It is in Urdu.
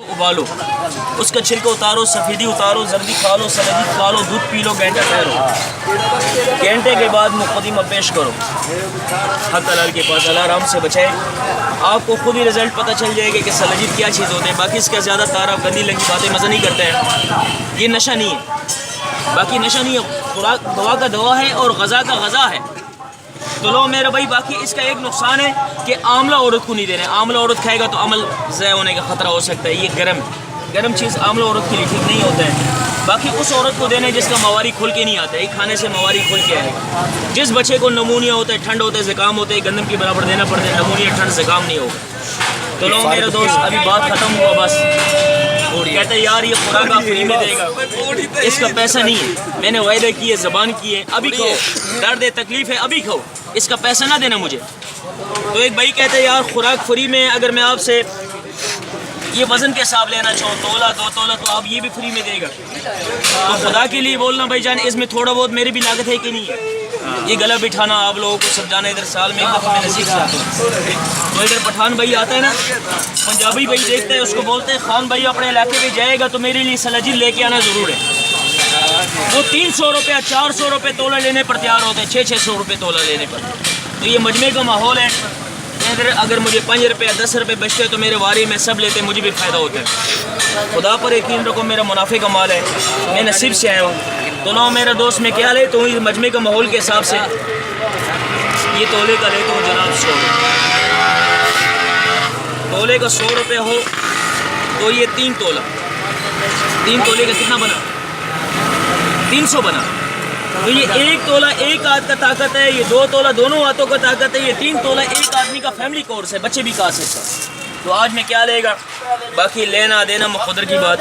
ابالو، اس کا چھلکا اتارو، سفیدی اتارو، زردی کھا لو، سلجی کھا لو، دودھ پی لو، گھنٹہ ٹھہرو، گھنٹے کے بعد مقدمہ پیش کرو حق حلال کے پاس، اللہ آرام سے بچائے، آپ کو خود ہی رزلٹ پتہ چل جائے گا کہ سلجید کیا چیز ہوتے ہیں۔ باقی اس کا زیادہ تعارف گندی لگی باتیں مزہ نہیں کرتے ہیں، یہ نشہ نہیں ہے، باقی نشہ نہیں ہے، خوراک دوا کا دوا ہے اور غذا کا غذا ہے۔ تو لو میرا بھائی، باقی اس کا ایک نقصان ہے کہ آملہ عورت کو نہیں دینا ہے، آملہ عورت کھائے گا تو عمل ضائع ہونے کا خطرہ ہو سکتا ہے، یہ گرم چیز آملہ عورت کے لیے ٹھیک نہیں ہوتا ہے۔ باقی اس عورت کو دینا ہے جس کا مواری کھل کے نہیں آتا ہے، یہ کھانے سے مواری کھل کے آئے گا۔ جس بچے کو نمونیا ہوتا ہے، ٹھنڈ ہوتا ہے، زکام ہوتا ہے، گندم کے برابر دینا پڑتا ہے، نمونیا ٹھنڈ زکام نہیں ہوگا۔ تو لو میرا دوست، ابھی بات ختم ہوا بس، کہتے ہیں یار یہ خوراک آپ فری میں دے گا، اس کا پیسہ نہیں ہے، میں نے وعدہ کی ہے، زبان کی ہے، ابھی کھاؤ، درد ہے، تکلیف ہے، ابھی کھاؤ، اس کا پیسہ نہ دینا مجھے۔ تو ایک بھائی کہتے ہیں یار خوراک فری میں اگر میں آپ سے یہ وزن کے حساب لینا چاہوں، تولہ 2 تولہ، تو آپ یہ بھی فری میں دے گا؟ تو خدا کے لیے بولنا بھائی جان، اس میں تھوڑا بہت میری بھی لاگت ہے کہ نہیں ہے؟ یہ گلا بٹھانا آپ لوگوں کو سب جانا، ادھر سال میں ایک دفعہ میں نصیب سے آتا ہوں۔ تو ادھر پٹھان بھائی آتا ہے نا، پنجابی بھائی دیکھتے ہیں اس کو، بولتے ہیں خان بھائی اپنے علاقے میں جائے گا تو میرے لیے سلجی لے کے آنا ضرور ہے۔ وہ 300 روپیہ 400 روپے تولہ لینے پر تیار ہوتے ہیں، 600 روپے تولہ لینے پر۔ تو یہ مجمع کا ماحول ہے، ادھر اگر مجھے 5 روپے 10 روپے بچتے تو میرے واری میں سب لیتے، مجھے بھی فائدہ ہوتا ہے۔ خدا پر یقین رکھو، میرا منافع کا مال ہے، میں نصیب سے آیا ہوں۔ تو نو میرا دوست، میں کیا لیتا ہوں مجمع کا ماحول کے حساب سے، یہ تولے کا لیتا ہوں جناب 100 تولے کا 100 روپے ہو تو یہ 3 تولہ، 3 تولے کا کتنا بنا؟ 300 بنا۔ تو یہ 1 تولہ ایک ہاتھ کا طاقت ہے، یہ 2 تولہ دونوں ہاتھوں کا طاقت ہے، یہ 3 تولہ ایک آدمی کا فیملی کورس ہے، بچے بھی کھا سکتا۔ تو آج میں کیا لے گا، باقی لینا دینا مقدر کی بات